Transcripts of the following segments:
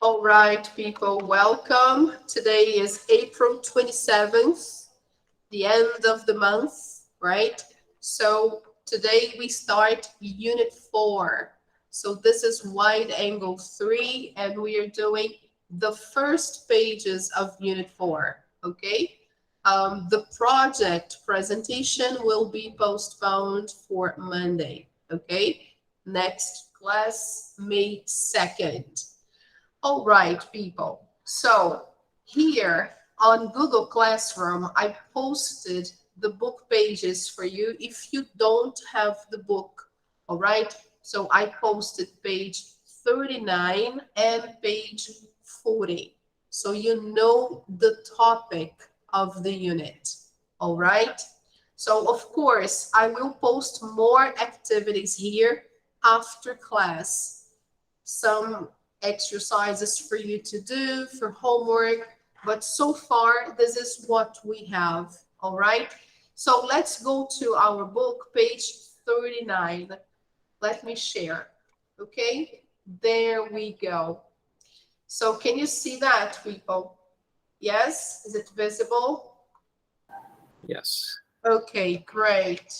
All right, people, welcome. Today is April 27th, the end of the month, right? So today we start Unit 4. So this is Wide Angle 3, and we are doing the first pages of Unit 4, okay? The project presentation will be postponed for Monday, okay? Next class, May 2nd. All right, people. So here on Google Classroom, I posted the book pages for you if you don't have the book. All right. So I posted page 39 and page 40. So you know the topic of the unit. All right. So of course, I will post more activities here after class. Some exercises for you to do for homework, but so far this is what we have. All right, so let's go to our book, page 39. Let me share. Okay, there we go. So can you see that, people? Yes, is it visible? Yes. Okay, great.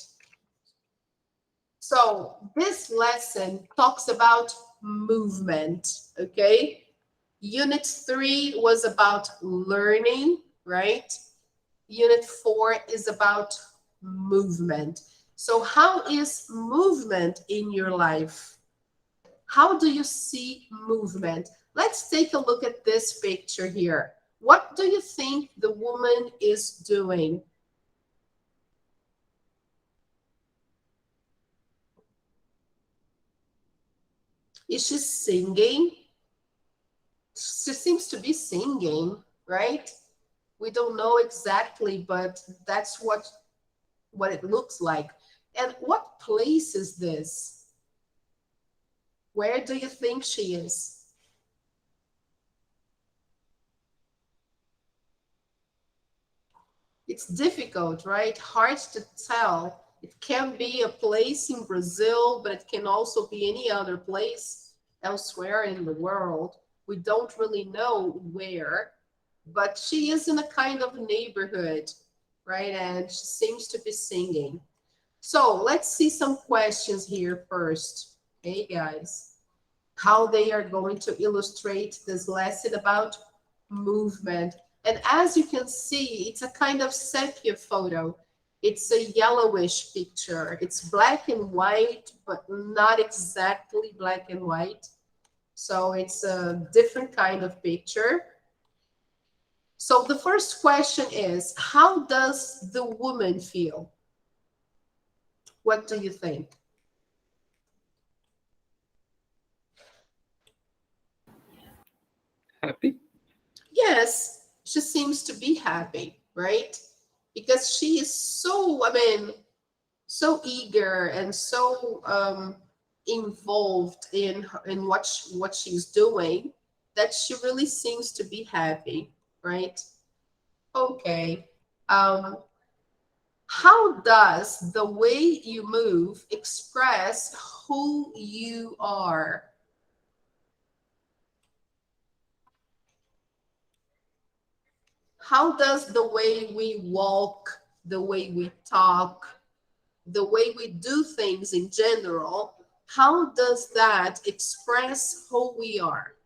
So this lesson talks about movement, okay? Unit 3 was about learning, right? Unit 4 is about movement. So how is movement in your life? How do you see movement? Let's take a look at this picture here. What do you think the woman is doing? Is she singing? She seems to be singing, right? We don't know exactly, but that's what it looks like. And what place is this? Where do you think she is? It's difficult, right? Hard to tell. It can be a place in Brazil, but it can also be any other place elsewhere in the world. We don't really know where, but she is in a kind of neighborhood, right? And she seems to be singing. So let's see some questions here first. Hey guys, how they are going to illustrate this lesson about movement. And as you can see, it's a kind of sepia photo. It's a yellowish picture. It's black and white, but not exactly black and white. So it's a different kind of picture. So the first question is, how does the woman feel? What do you think? Happy? Yes, she seems to be happy, right? Because she is so, so eager and so involved in what she's doing that she really seems to be happy, right? Okay. Um, how does the way you move express who you are? How does the way we walk, the way we talk, the way we do things in general, how does that express who we are?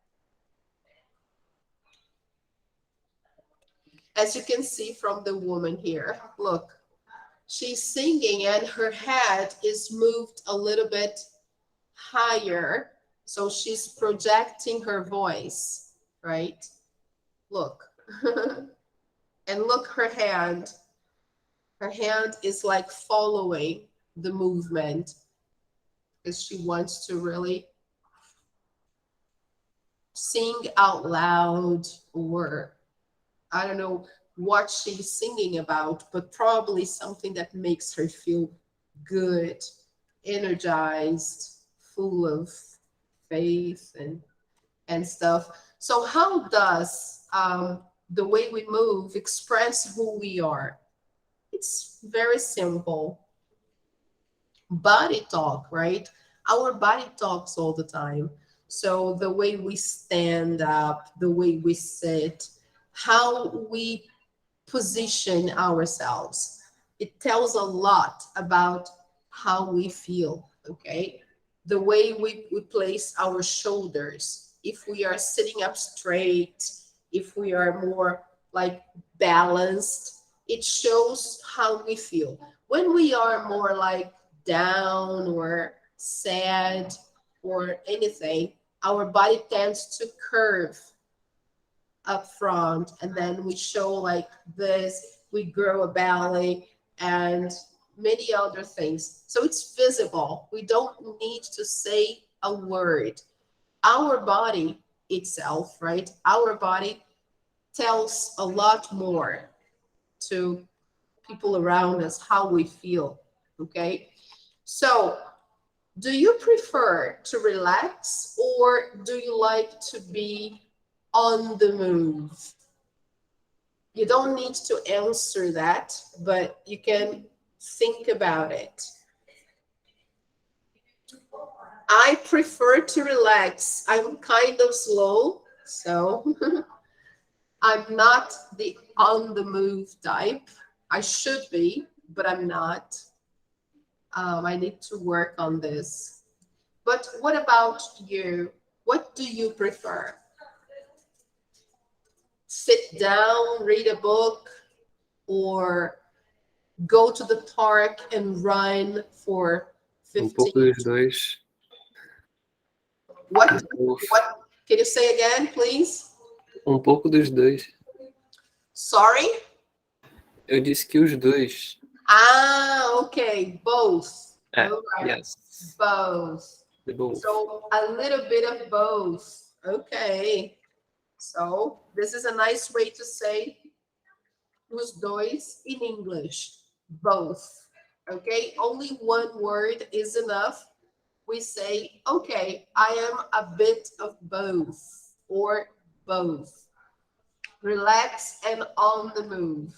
As you can see from the woman here, look, she's singing and her head is moved a little bit higher. So she's projecting her voice, right? Look. And look, her hand. Her hand is like following the movement because she wants to really sing out loud, or I don't know what she's singing about, but probably something that makes her feel good, energized, full of faith and stuff. So how does the way we move express who we are? It's very simple. Body talk, right? Our body talks all the time. So the way we stand up, the way we sit, how we position ourselves, it tells a lot about how we feel, okay? The way we place our shoulders, if we are sitting up straight, if we are more like balanced, it shows how we feel. When we are more like down or sad or anything, our body tends to curve up front, and then we show like this, we grow a belly and many other things. So it's visible. We don't need to say a word. Our body itself, right? Our body tells a lot more to people around us how we feel. Okay. So, do you prefer to relax or do you like to be on the move? You don't need to answer that, but you can think about it. I prefer to relax. I'm kind of slow, so I'm not the on the move type. I should be, but I'm not. I need to work on this. But what about you? What do you prefer? Sit down, read a book, or go to the park and run for 15. pouco dos dois. What can you say again, please? Pouco dos dois. Sorry? Eu disse que os dois. Ah, okay, both. All right. Yes. Both. Both. So a little bit of both. Okay. So this is a nice way to say os dois in English. Both. Okay, only one word is enough. We say, okay, I am a bit of both or both. Relax and on the move.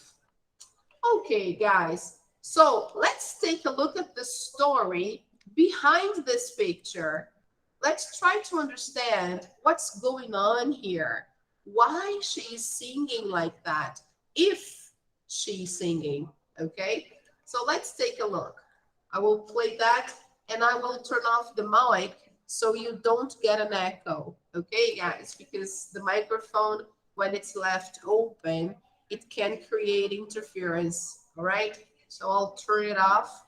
Okay, guys, so let's take a look at the story behind this picture. Let's try to understand what's going on here. Why she's singing like that, if she's singing, okay? So let's take a look. I will play that and I will turn off the mic so you don't get an echo, okay, guys? Because the microphone, when it's left open, it can create interference, all right? So I'll turn it off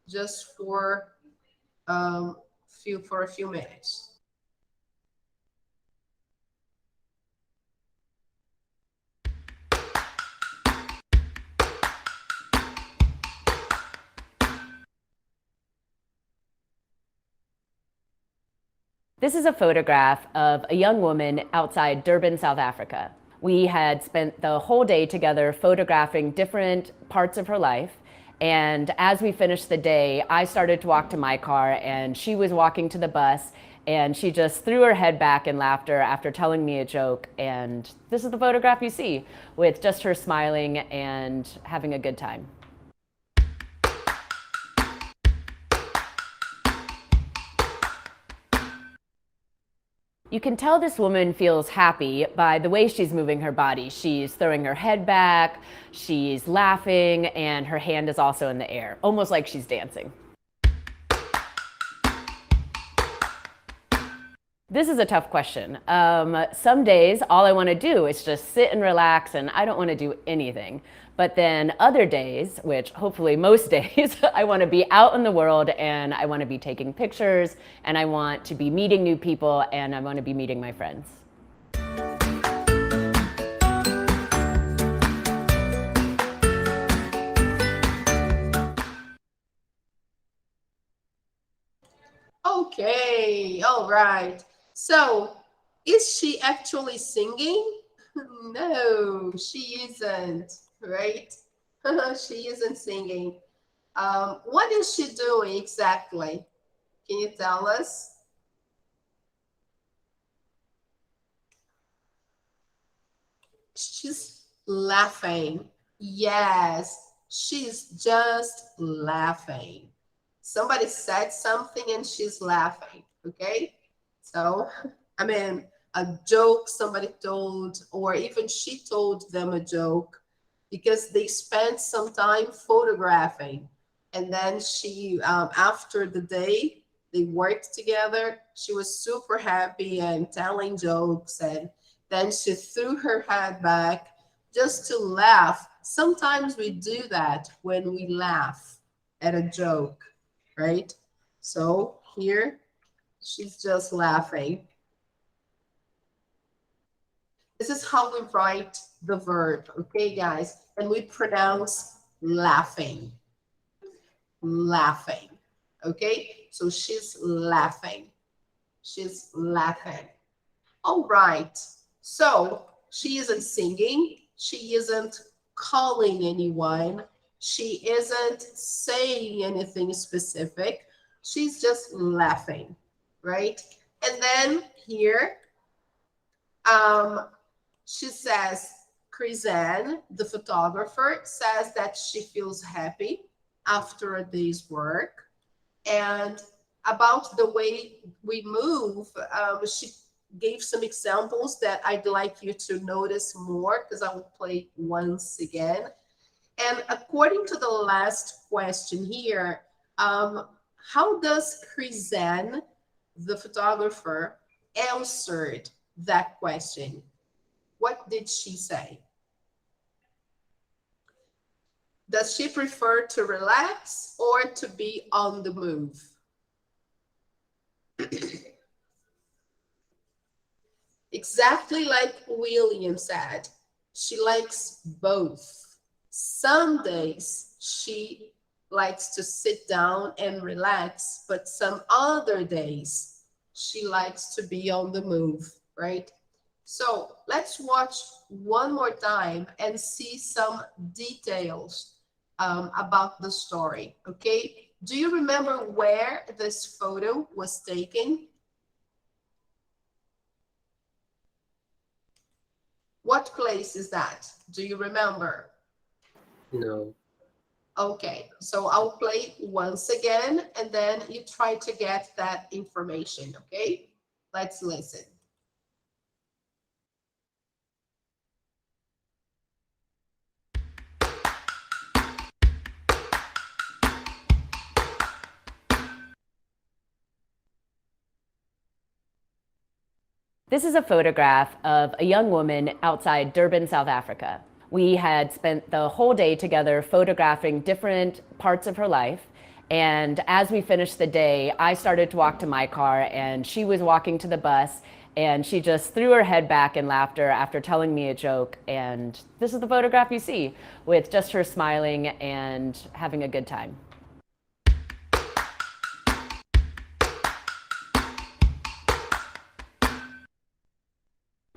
just for a few minutes. This is a photograph of a young woman outside Durban, South Africa. We had spent the whole day together photographing different parts of her life. And as we finished the day, I started to walk to my car and she was walking to the bus and she just threw her head back in laughter after telling me a joke. And this is the photograph you see with just her smiling and having a good time. You can tell this woman feels happy by the way she's moving her body. She's throwing her head back, she's laughing, and her hand is also in the air, almost like she's dancing. This is a tough question. Some days, all I want to do is just sit and relax, and I don't want to do anything. But then other days, which hopefully most days, I want to be out in the world, and I want to be taking pictures, and I want to be meeting new people, and I want to be meeting my friends. Okay, all right. So, is she actually singing? No, she isn't, right? She isn't singing. What is she doing exactly? Can you tell us? She's laughing. Yes, she's just laughing. Somebody said something and she's laughing, okay? So, I mean, a joke somebody told, or even she told them a joke because they spent some time photographing. And then she, after the day they worked together, she was super happy and telling jokes. And then she threw her head back just to laugh. Sometimes we do that when we laugh at a joke, right? So here she's just laughing. This is how we write the verb, okay, guys? And we pronounce laughing, laughing, okay? So she's laughing, she's laughing. All right, so she isn't singing, she isn't calling anyone, she isn't saying anything specific, she's just laughing, right? And then here, she says, Chrisanne, the photographer, says that she feels happy after a day's work. And about the way we move, she gave some examples that I'd like you to notice more because I will play once again. And according to the last question here, how does Chrisanne, the photographer, answered that question? What did she say? Does she prefer to relax or to be on the move? Exactly like William said, she likes both. Some days she likes to sit down and relax, but some other days she likes to be on the move, right? So let's watch one more time and see some details about the story, okay? Do you remember where this photo was taken? What place is that? Do you remember? No. Okay, so I'll play once again and then you try to get that information, okay? Let's listen. This is a photograph of a young woman outside Durban, South Africa. We had spent the whole day together photographing different parts of her life. And as we finished the day, I started to walk to my car and she was walking to the bus and she just threw her head back in laughter after telling me a joke. And this is the photograph you see with just her smiling and having a good time.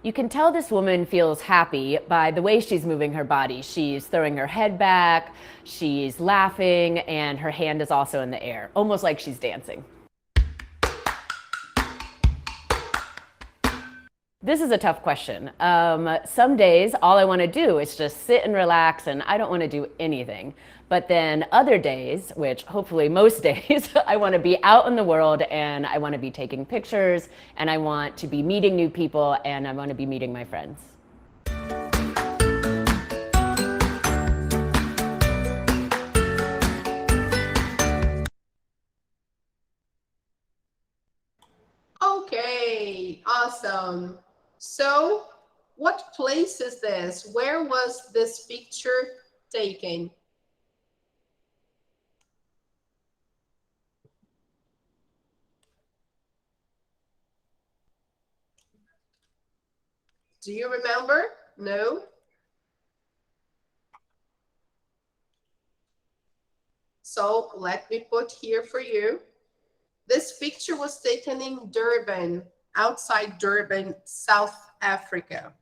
You can tell this woman feels happy by the way she's moving her body. She's throwing her head back, she's laughing, and her hand is also in the air, almost like she's dancing. This is a tough question. Some days, all I want to do is just sit and relax, and I don't want to do anything. But then other days, which hopefully most days, I want to be out in the world, and I want to be taking pictures, and I want to be meeting new people, and I want to be meeting my friends. Okay, awesome. So what place is this? Where was this picture taken? Do you remember? No? So let me put here for you. This picture was taken in Durban, outside Durban, South Africa.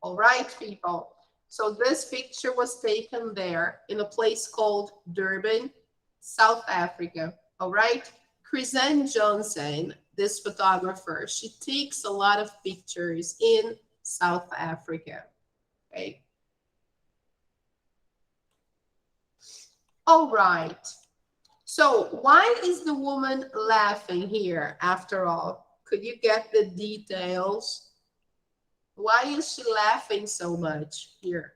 All right, people. So this picture was taken there in a place called Durban, South Africa. All right. Chrisanne Johnson, this photographer, she takes a lot of pictures in South Africa. Okay. All right. So why is the woman laughing here after all? Could you get the details? Why is she laughing so much here?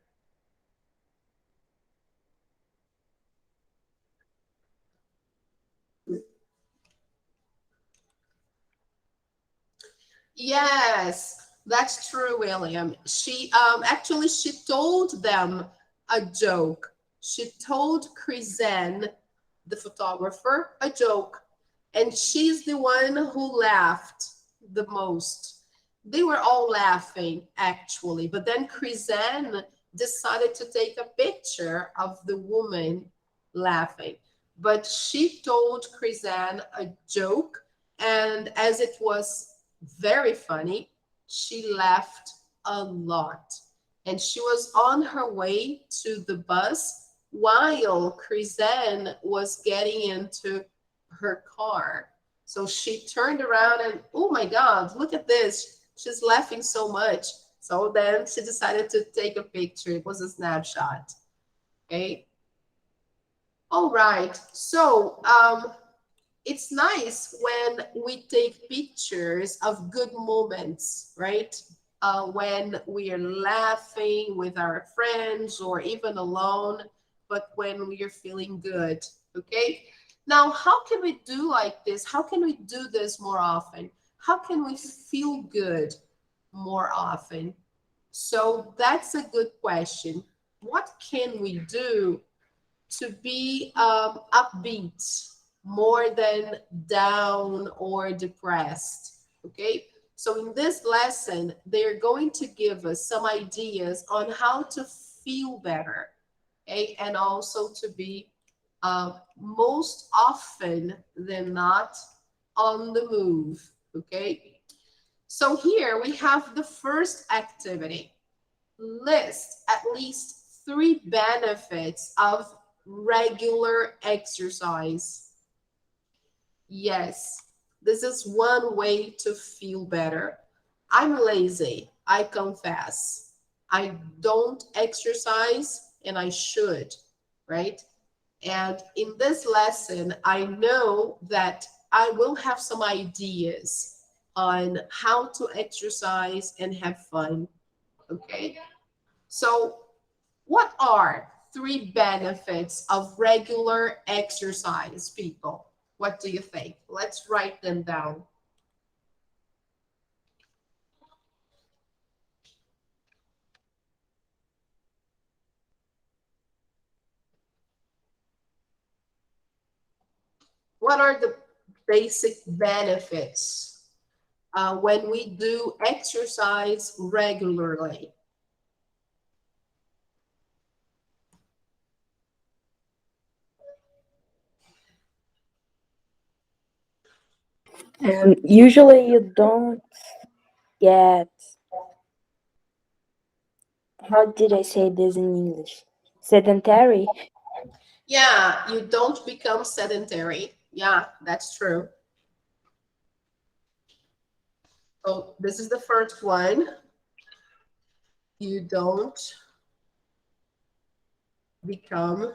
Yes, that's true, William. She actually she told them a joke. She told Chrisanne, the photographer, a joke, and she's the one who laughed the most. They were all laughing actually, but then Chrisanne decided to take a picture of the woman laughing. But she told Chrisanne a joke, and as it was very funny, she laughed a lot. And she was on her way to the bus while Chrisanne was getting into her car. So she turned around and, oh my God, look at this. She's laughing so much. So then she decided to take a picture. It was a snapshot. Okay. All right. So it's nice when we take pictures of good moments, right? When we are laughing with our friends or even alone, but when we are feeling good, okay? Now, how can we do like this? How can we do this more often? How can we feel good more often? So that's a good question. What can we do to be upbeat more than down or depressed? Okay, so in this lesson, they're going to give us some ideas on how to feel better, okay, and also to be most often than not on the move, okay? So here we have the first activity. List at least 3 benefits of regular exercise. Yes, this is one way to feel better. I'm lazy, I confess. I don't exercise and I should, right? And in this lesson, I know that I will have some ideas on how to exercise and have fun, okay? So what are 3 benefits of regular exercise, people? What do you think? Let's write them down. What are the basic benefits when we do exercise regularly? Usually you don't get, how did I say this in English? Sedentary. Yeah, you don't become sedentary. Yeah, that's true. So this is the first one. You don't become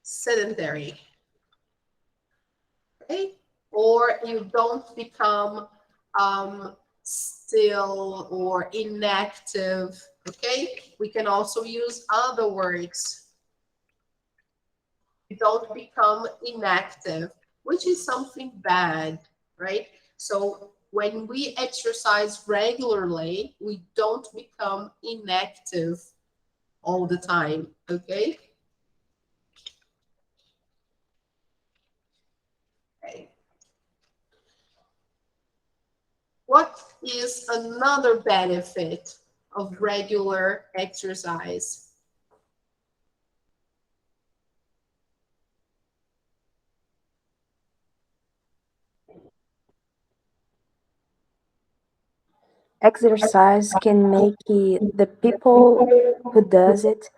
sedentary. Okay? Or you don't become still or inactive. Okay? We can also use other words. You don't become inactive, which is something bad, right? So when we exercise regularly, we don't become inactive all the time, okay? Okay. What is another benefit of regular exercise? Exercise can make the people who does it,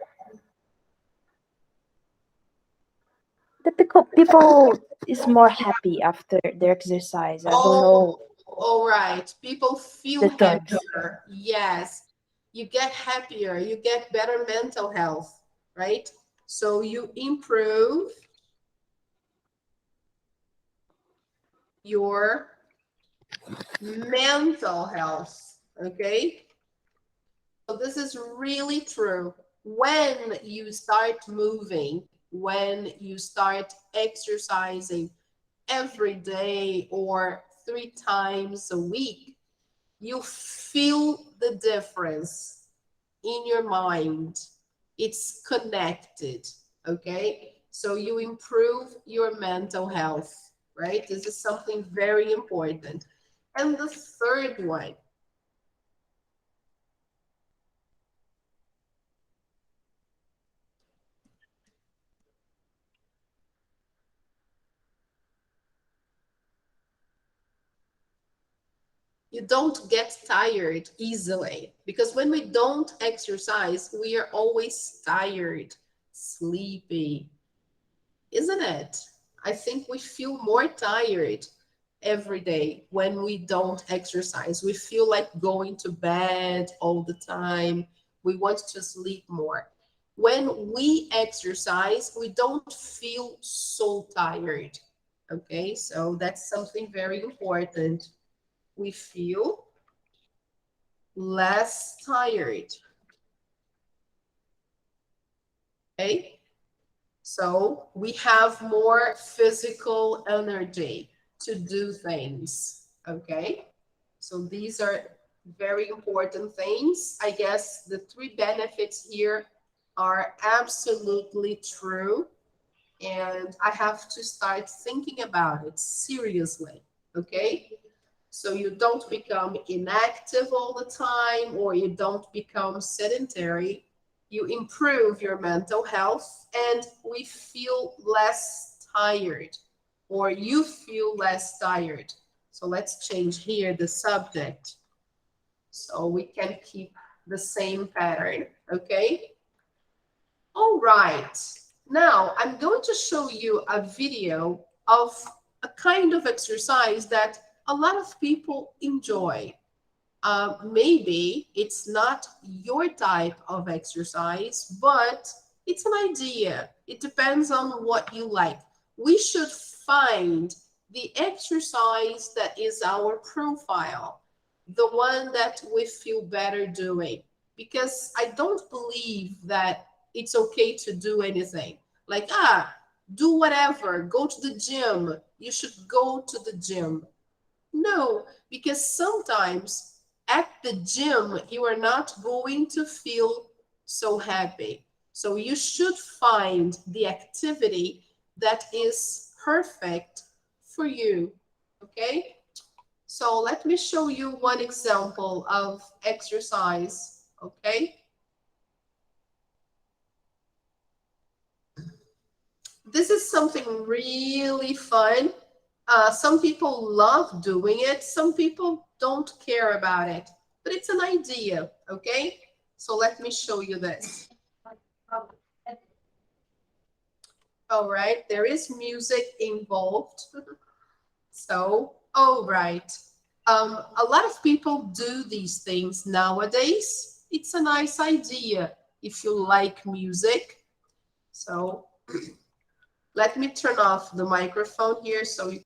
the people is more happy after their exercise. I don't know Oh, all right. People feel the terms. happier. Yes. You get happier. You get better mental health, right? So you improve your mental health, okay? So this is really true. When you start moving, when you start exercising every day or 3 times a week, you feel the difference in your mind. It's connected, okay? So you improve your mental health, right? This is something very important. And the third one, you don't get tired easily, because when we don't exercise, we are always tired, sleepy, isn't it? I think we feel more tired every day when we don't exercise. We feel like going to bed all the time. We want to sleep more. When we exercise, we don't feel so tired. Okay, so that's something very important. We feel less tired. Okay, so we have more physical energy to do things. Okay, so these are very important things. I guess the 3 benefits here are absolutely true, and I have to start thinking about it seriously. Okay, so you don't become inactive all the time, or you don't become sedentary. You improve your mental health, and we feel less tired, or you feel less tired. So let's change here the subject so we can keep the same pattern, okay? All right, now I'm going to show you a video of a kind of exercise that a lot of people enjoy. Maybe it's not your type of exercise, but it's an idea. It depends on what you like. We should find the exercise that is our profile, the one that we feel better doing. Because I don't believe that it's okay to do anything. Like, do whatever, go to the gym. You should go to the gym. No, because sometimes at the gym, you are not going to feel so happy. So you should find the activity that is perfect for you, okay? So let me show you one example of exercise, okay? This is something really fun. Some people love doing it. Some people don't care about it, but it's an idea, okay? So let me show you this. All right, there is music involved. So, all right. A lot of people do these things nowadays. It's a nice idea if you like music. So let me turn off the microphone here so you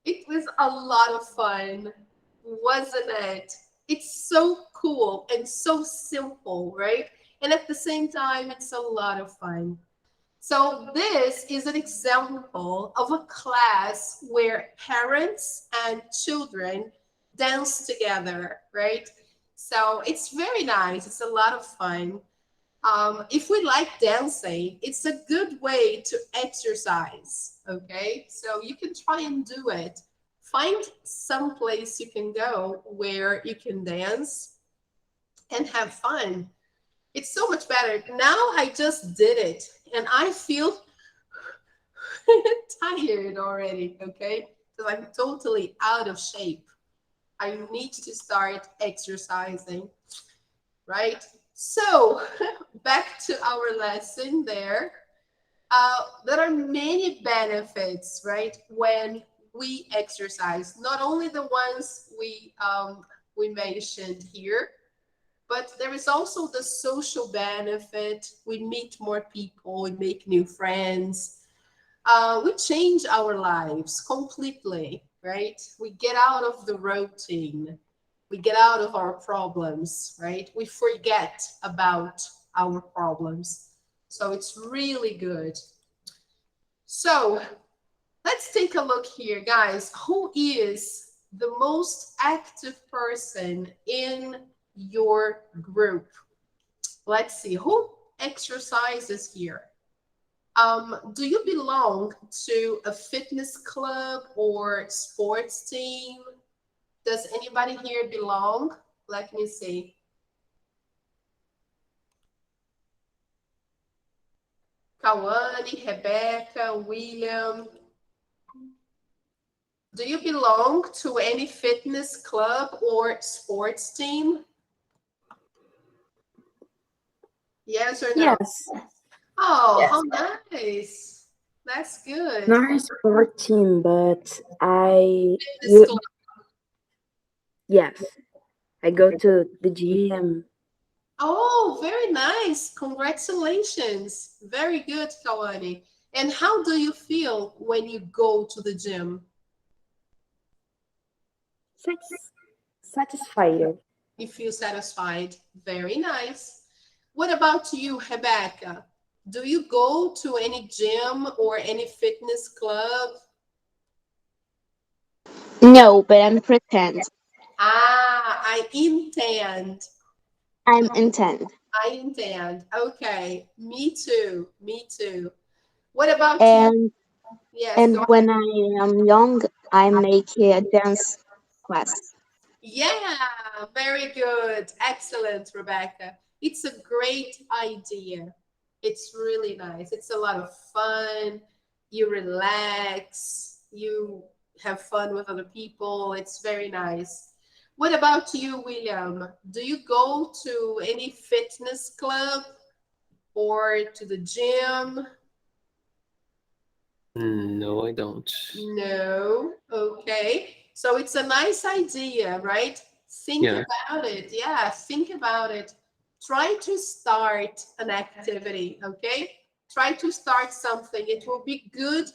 It was a lot of fun, wasn't it? It's so cool and so simple, right? And at the same time, it's a lot of fun. So this is an example of a class where parents and children dance together, right? So it's very nice. It's a lot of fun. If we like dancing, it's a good way to exercise, okay? So you can try and do it. Find some place you can go where you can dance and have fun. It's so much better. Now I just did it and I feel tired already, okay? Because I'm totally out of shape. I need to start exercising, right? So back to our lesson there. There are many benefits, right, when we exercise. Not only the ones we mentioned here, but there is also the social benefit. We meet more people, we make new friends. We change our lives completely, right? We get out of the routine. We get out of our problems, right? We forget about our problems. So it's really good. So let's take a look here, guys. Who is the most active person in your group? Let's see, who exercises here? Do you belong to a fitness club or sports team? Does anybody here belong? Let me see. Kawane, Rebecca, William. Do you belong to any fitness club or sports team? Yes or no? Yes. Oh, Yes. how nice. That's good. Not a sport team, but Fitness club. yes, I go to the gym. Oh, very nice. Congratulations. Very good, Kawane. And how do you feel when you go to the gym? Satisfied. You feel satisfied. Very nice. What about you, Rebecca? Do you go to any gym or any fitness club? No, but I'm pretend. I intend. I'm intent. I intend. Okay. Me too. Me too. What about you? And Yes, go and ahead. when I am young, I make a dance class. Yeah, very good. Excellent, Rebecca. It's a great idea. It's really nice. It's a lot of fun. You relax, you have fun with other people. It's very nice. What about you, William? Do you go to any fitness club or to the gym? No, I don't. No. Okay. So it's a nice idea, right? Think Yeah. about it. Yeah, think about it. Try to start an activity, okay? Try to start something. It will be good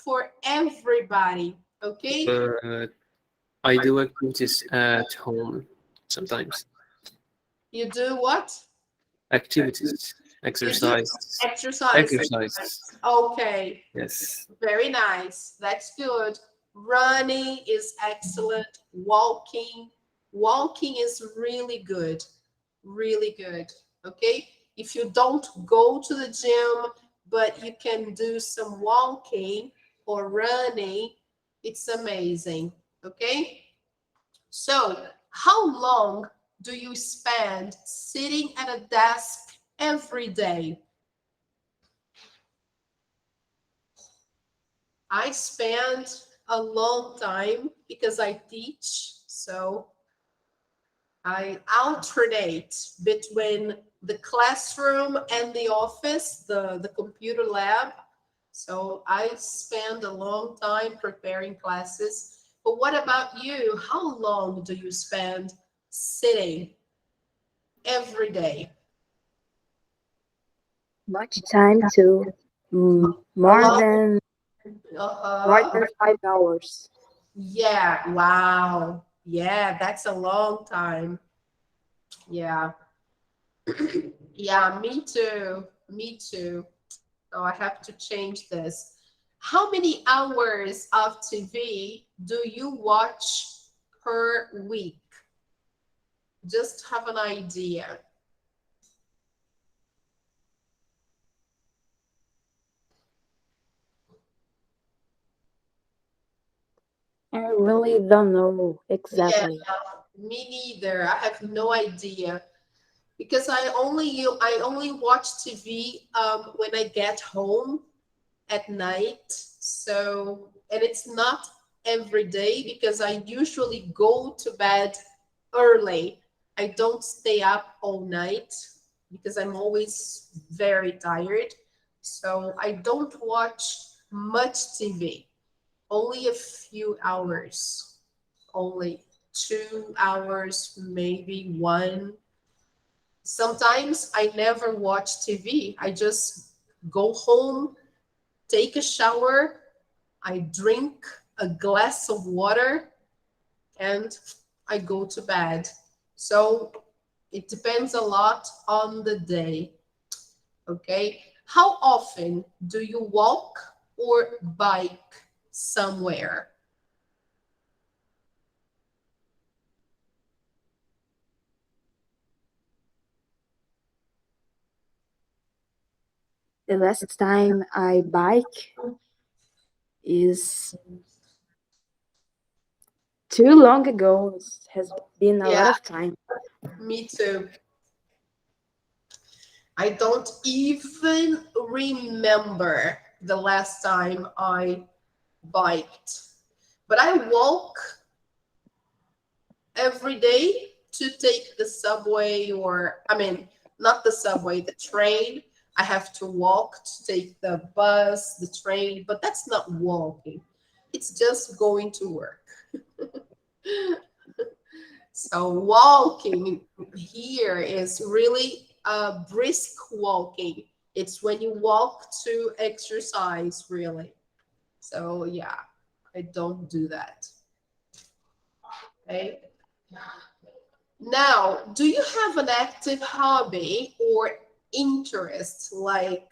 for everybody, okay? But I do activities at home sometimes. You do what? Activities, You do exercise, exercise. exercise. Okay. Yes. Very nice. That's good. Running is excellent. Walking. Walking is really good. Really good. Okay. If you don't go to the gym, but you can do some walking or running, it's amazing. Okay. So, how long do you spend sitting at a desk every day? I spend a long time because I teach. So I alternate between the classroom and the office, the computer lab. So I spend a long time preparing classes. But what about you? How long do you spend sitting every day? Much time too. A More lot? than Uh-huh. 5 hours. Yeah, wow. Yeah, that's a long time. Yeah. Yeah, me too. Me too. So I have to change this. How many hours of TV do you watch per week? Just have an idea. I really don't know Yeah, exactly. me neither. I have no idea because I only watch TV when I get home at night. So, and it's not every day because I usually go to bed early. I don't stay up all night because I'm always very tired. So, I don't watch much TV, only a few hours, only 2 hours, maybe one. Sometimes I never watch TV. I just go home, take a shower, I drink a glass of water, and I go to bed. So it depends a lot on the day. Okay. How often do you walk or bike somewhere? The last time I bike is too long ago. It has been a lot Yeah, of time. me too. I don't even remember the last time I biked. But I walk every day to take the subway, or I mean, not the subway, the train. I have to walk to take the bus, the train, but that's not walking. It's just going to work. So walking here is really brisk walking. It's when you walk to exercise, really. So yeah, I don't do that. Okay. Now, do you have an active hobby or interest like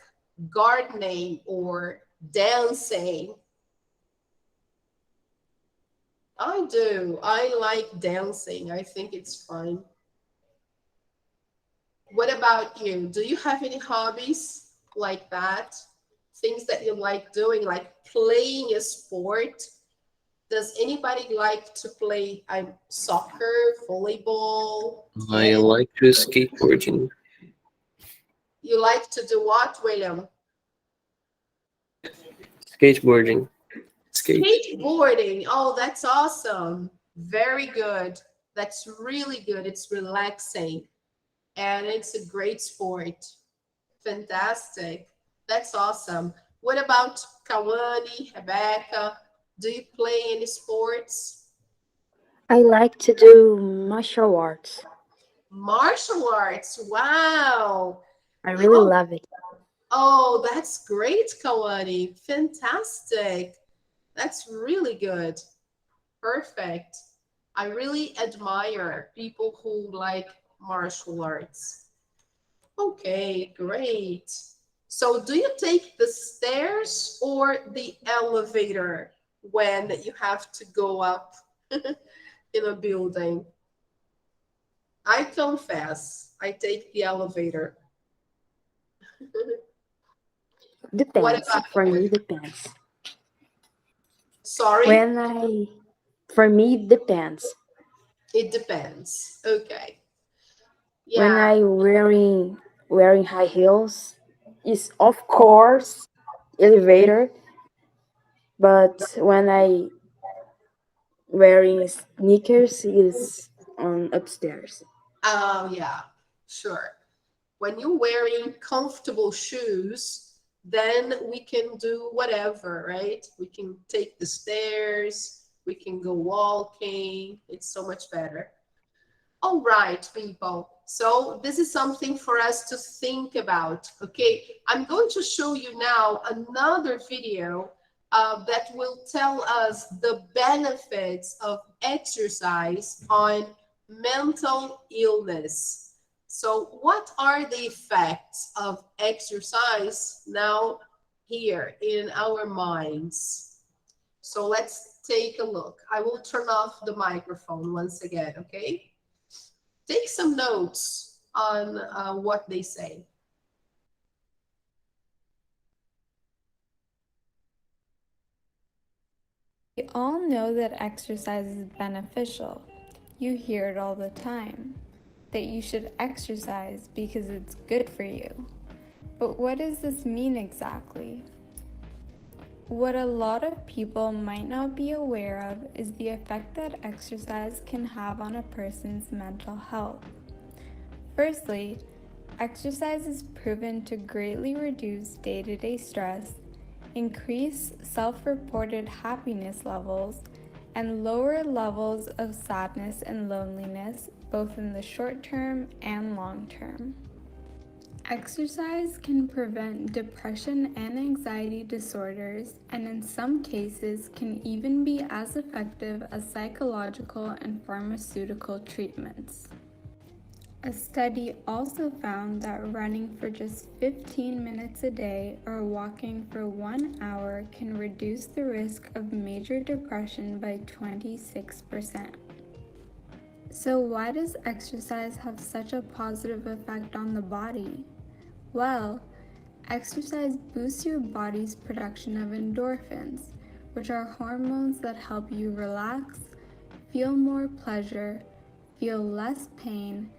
gardening or dancing? I do. I like dancing. I think it's fun. What about you? Do you have any hobbies like that? Things that you like doing, like playing a sport? Does anybody like to play soccer, volleyball, I tennis? like to skateboarding. You like to do what, William? Skateboarding. Skate. Skateboarding. Oh, that's awesome. Very good. That's really good. It's relaxing and it's a great sport. Fantastic. That's awesome. What about Kawani, Rebecca? Do you play any sports? I like to do martial arts. Martial arts. Wow. I really How love it. Oh, that's great, Kawani. Fantastic. That's really good. Perfect. I really admire people who like martial arts. Okay, great. So, do you take the stairs or the elevator when you have to go up in a building? I confess, I take the elevator. What Depends. about For me, you? depends. Sorry? For me, it depends. It depends. Okay. When Yeah. I wearing high heels, is of course elevator. But when I wearing sneakers, is on upstairs. Oh, yeah. Sure. When you're wearing comfortable shoes, then we can do whatever, right? We can take the stairs, we can go walking. It's so much better. All right, people. So this is something for us to think about, okay? I'm going to show you now another video that will tell us the benefits of exercise on mental illness. So what are the effects of exercise now here in our minds? So let's take a look. I will turn off the microphone once again, okay? Take some notes on what they say. We all know that exercise is beneficial. You hear it all the time, that you should exercise because it's good for you. But what does this mean exactly? What a lot of people might not be aware of is the effect that exercise can have on a person's mental health. Firstly, exercise is proven to greatly reduce day-to-day stress, increase self-reported happiness levels, and lower levels of sadness and loneliness, both in the short term and long term. Exercise can prevent depression and anxiety disorders, and in some cases can even be as effective as psychological and pharmaceutical treatments. A study also found that running for just 15 minutes a day or walking for 1 hour can reduce the risk of major depression by 26%. So why does exercise have such a positive effect on the body? Well, exercise boosts your body's production of endorphins, which are hormones that help you relax, feel more pleasure, feel less pain,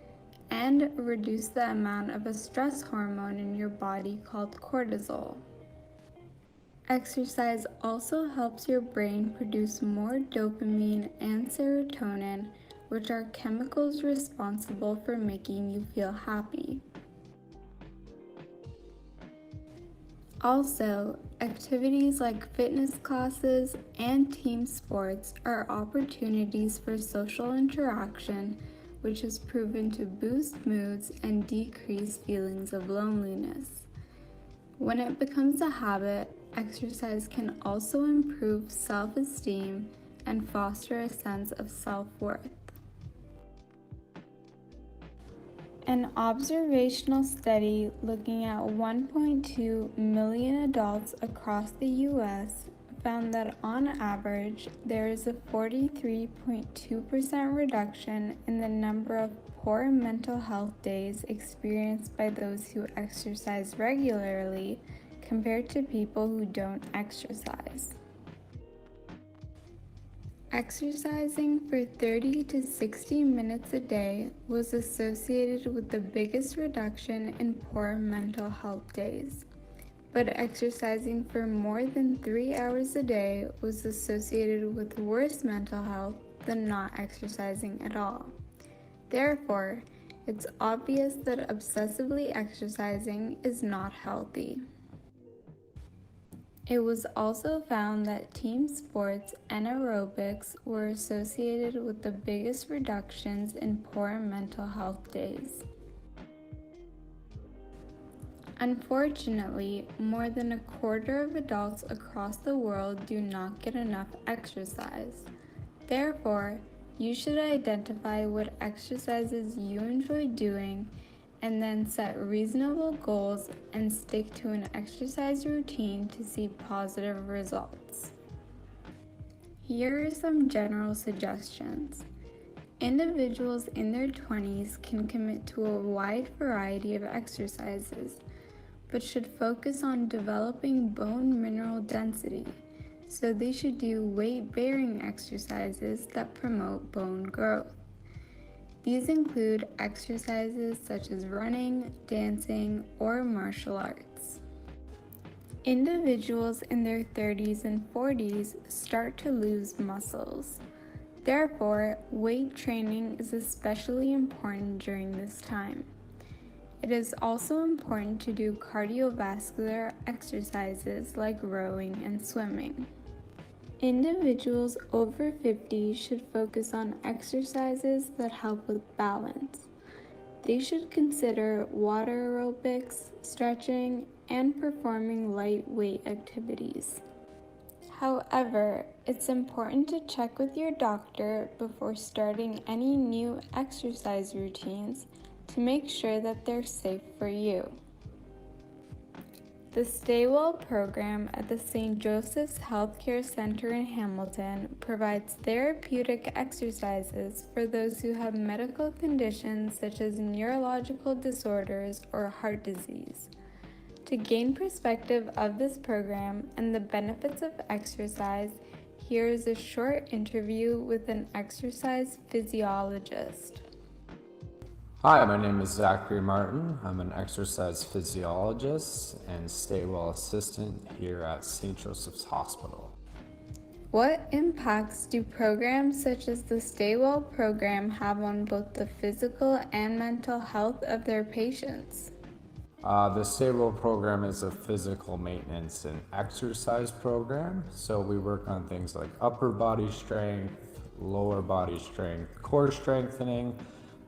and reduce the amount of a stress hormone in your body called cortisol. Exercise also helps your brain produce more dopamine and serotonin, which are chemicals responsible for making you feel happy. Also, activities like fitness classes and team sports are opportunities for social interaction, which is proven to boost moods and decrease feelings of loneliness. When it becomes a habit, exercise can also improve self-esteem and foster a sense of self-worth. An observational study looking at 1.2 million adults across the U.S. found that on average, there is a 43.2% reduction in the number of poor mental health days experienced by those who exercise regularly compared to people who don't exercise. Exercising for 30 to 60 minutes a day was associated with the biggest reduction in poor mental health days, but exercising for more than 3 hours a day was associated with worse mental health than not exercising at all. Therefore, it's obvious that obsessively exercising is not healthy. It was also found that team sports and aerobics were associated with the biggest reductions in poor mental health days. Unfortunately, more than a quarter of adults across the world do not get enough exercise. Therefore, you should identify what exercises you enjoy doing and then set reasonable goals and stick to an exercise routine to see positive results. Here are some general suggestions. Individuals in their 20s can commit to a wide variety of exercises, but should focus on developing bone mineral density, so they should do weight-bearing exercises that promote bone growth. These include exercises such as running, dancing, or martial arts. Individuals in their 30s and 40s start to lose muscles. Therefore, weight training is especially important during this time. It is also important to do cardiovascular exercises like rowing and swimming. Individuals over 50 should focus on exercises that help with balance. They should consider water aerobics, stretching, and performing lightweight activities. However, it's important to check with your doctor before starting any new exercise routines to make sure that they're safe for you. The Stay Well program at the St. Joseph's Healthcare Center in Hamilton provides therapeutic exercises for those who have medical conditions such as neurological disorders or heart disease. To gain perspective of this program and the benefits of exercise, here is a short interview with an exercise physiologist. Hi, my name is Zachary Martin. I'm an exercise physiologist and Stay Well assistant here at St. Joseph's Hospital. What impacts do programs such as the Stay Well program have on both the physical and mental health of their patients? The Stay Well program is a physical maintenance and exercise program. So we work on things like upper body strength, lower body strength, core strengthening,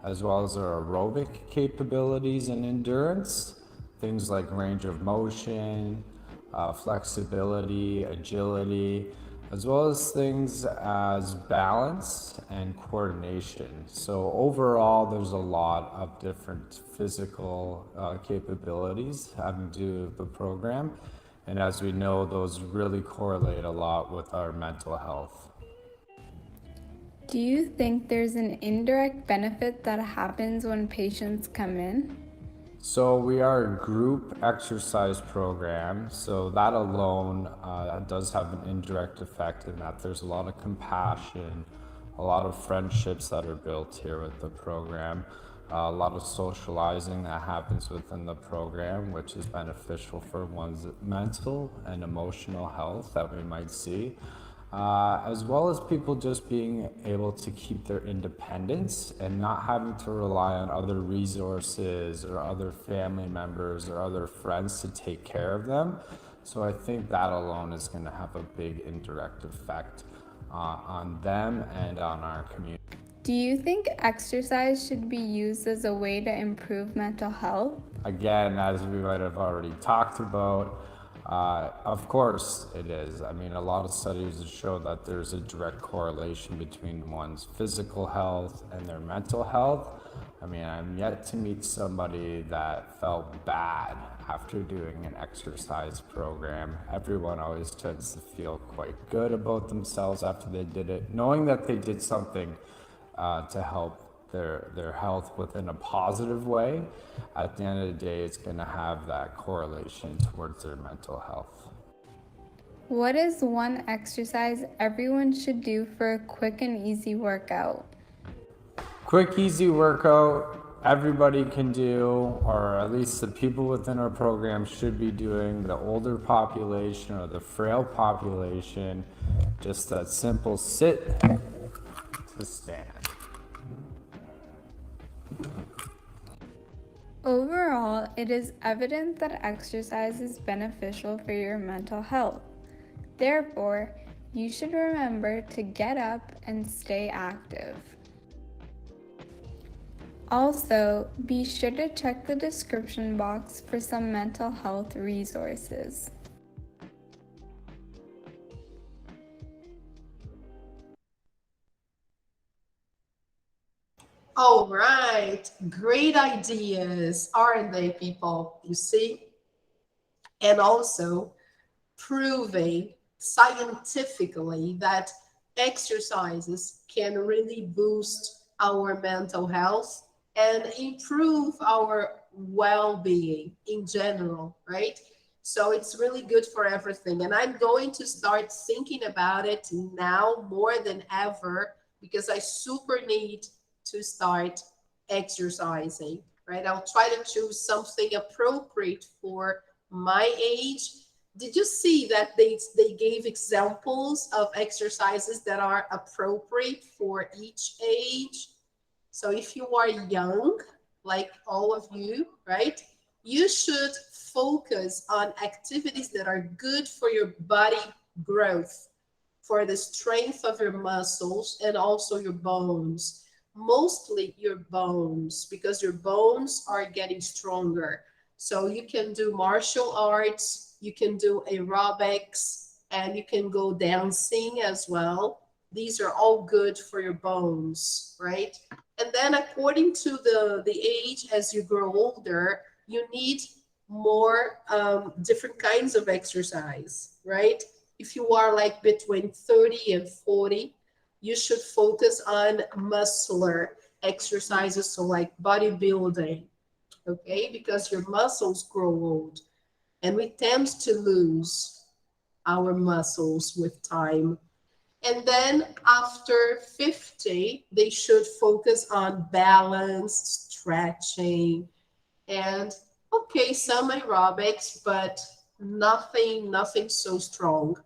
as well as our aerobic capabilities and endurance, things like range of motion, flexibility, agility, as well as things as balance and coordination. So overall, there's a lot of different physical capabilities having to do with the program. And as we know, those really correlate a lot with our mental health. Do you think there's an indirect benefit that happens when patients come in? So we are a group exercise program, so that alone does have an indirect effect in that there's a lot of compassion, a lot of friendships that are built here with the program, a lot of socializing that happens within the program, which is beneficial for one's mental and emotional health that we might see. As well as people just being able to keep their independence and not having to rely on other resources or other family members or other friends to take care of them. So I think that alone is going to have a big indirect effect on them and on our community. Do you think exercise should be used as a way to improve mental health? Again, as we might have already talked about, of course it is. I mean, a lot of studies show that there's a direct correlation between one's physical health and their mental health. I mean, I'm yet to meet somebody that felt bad after doing an exercise program. Everyone always tends to feel quite good about themselves after they did it, knowing that they did something to help their health within a positive way. At the end of the day, it's going to have that correlation towards their mental health. What is one exercise everyone should do for a quick and easy workout? Quick, easy workout everybody can do, or at least the people within our program should be doing, the older population or the frail population, just that simple sit to stand. Overall, it is evident that exercise is beneficial for your mental health. Therefore, you should remember to get up and stay active. Also, be sure to check the description box for some mental health resources. All right, great ideas, aren't they, people? You see? And also proving scientifically that exercises can really boost our mental health and improve our well-being in general, right? So it's really good for everything. And I'm going to start thinking about it now more than ever because I super need to start exercising, right? I'll try to choose something appropriate for my age. Did you see that they gave examples of exercises that are appropriate for each age? So if you are young, like all of you, right, you should focus on activities that are good for your body growth, for the strength of your muscles and also your bones. Mostly your bones, because your bones are getting stronger. So you can do martial arts, you can do aerobics, and you can go dancing as well. These are all good for your bones, right? And then according to the age, as you grow older, you need more different kinds of exercise, right? If you are like between 30 and 40, you should focus on muscular exercises, so like bodybuilding, okay? Because your muscles grow old and we tend to lose our muscles with time. And then after 50, they should focus on balance, stretching, and okay, some aerobics, but nothing so strong,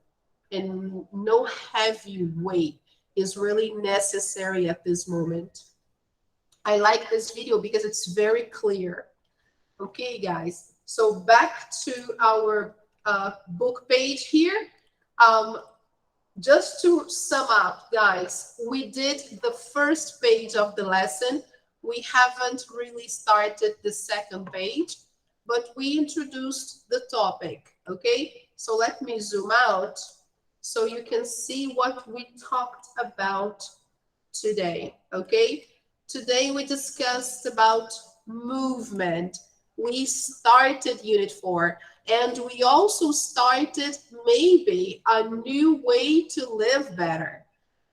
and no heavy weight is really necessary at this moment. I like this video because it's very clear. Okay, guys, so back to our book page here. Just to sum up, guys, we did the first page of the lesson. We haven't really started the second page, but we introduced the topic, okay? So let me zoom out so you can see what we talked about today, okay? Today we discussed about movement. We started Unit 4, and we also started maybe a new way to live better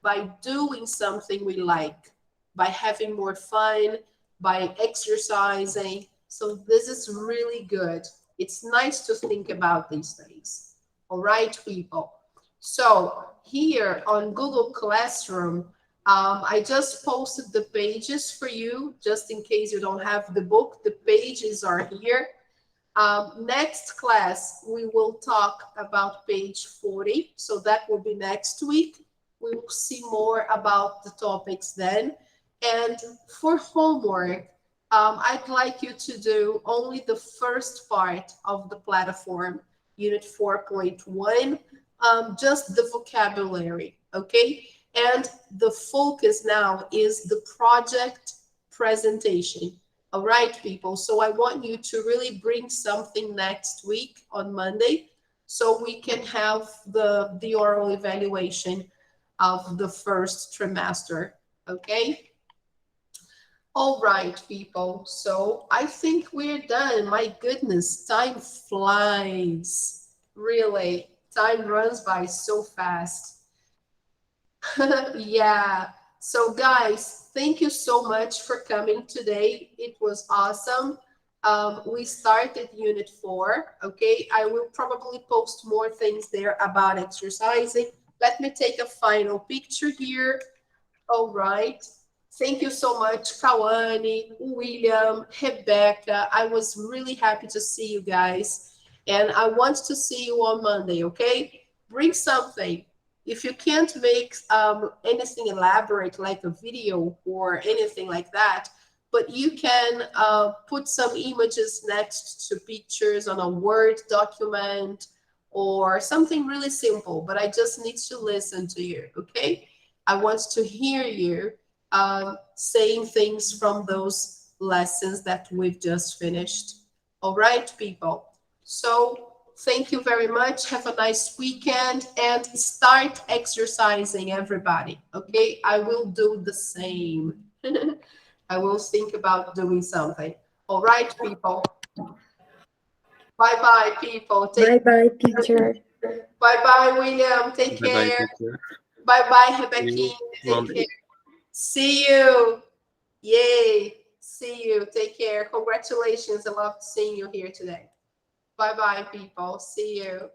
by doing something we like, by having more fun, by exercising. So this is really good. It's nice to think about these things. All right, people. So here on Google Classroom, I just posted the pages for you, just in case you don't have the book. The pages are here. Next class, we will talk about page 40. So that will be next week. We will see more about the topics then. And for homework, I'd like you to do only the first part of the platform, Unit 4.1, just the vocabulary, okay? And the focus now is the project presentation. All right, people. So I want you to really bring something next week on Monday so we can have the oral evaluation of the first trimester. Okay? All right, people. So I think we're done. My goodness, time flies. Really, time runs by so fast. Yeah. So guys, thank you so much for coming today. It was awesome. We started unit 4. Okay, I will probably post more things there about exercising. Let me take a final picture here. All right. Thank you so much, Kawane, William, Rebecca. I was really happy to see you guys. And I want to see you on Monday, okay? Bring something. If you can't make anything elaborate like a video or anything like that, but you can put some images next to pictures on a Word document or something really simple, but I just need to listen to you, okay? I want to hear you saying things from those lessons that we've just finished. All right, people. So thank you very much. Have a nice weekend and start exercising, everybody. Okay, I will do the same. I will think about doing something. All right, people. Bye-bye, people. Bye-bye, teacher. Bye-bye, William. Take Bye-bye, care. teacher. Bye-bye, See Rebecca. you Take Monday. care. See you. Yay. See you. Take care. Congratulations. I love seeing you here today. Bye-bye, people. See you.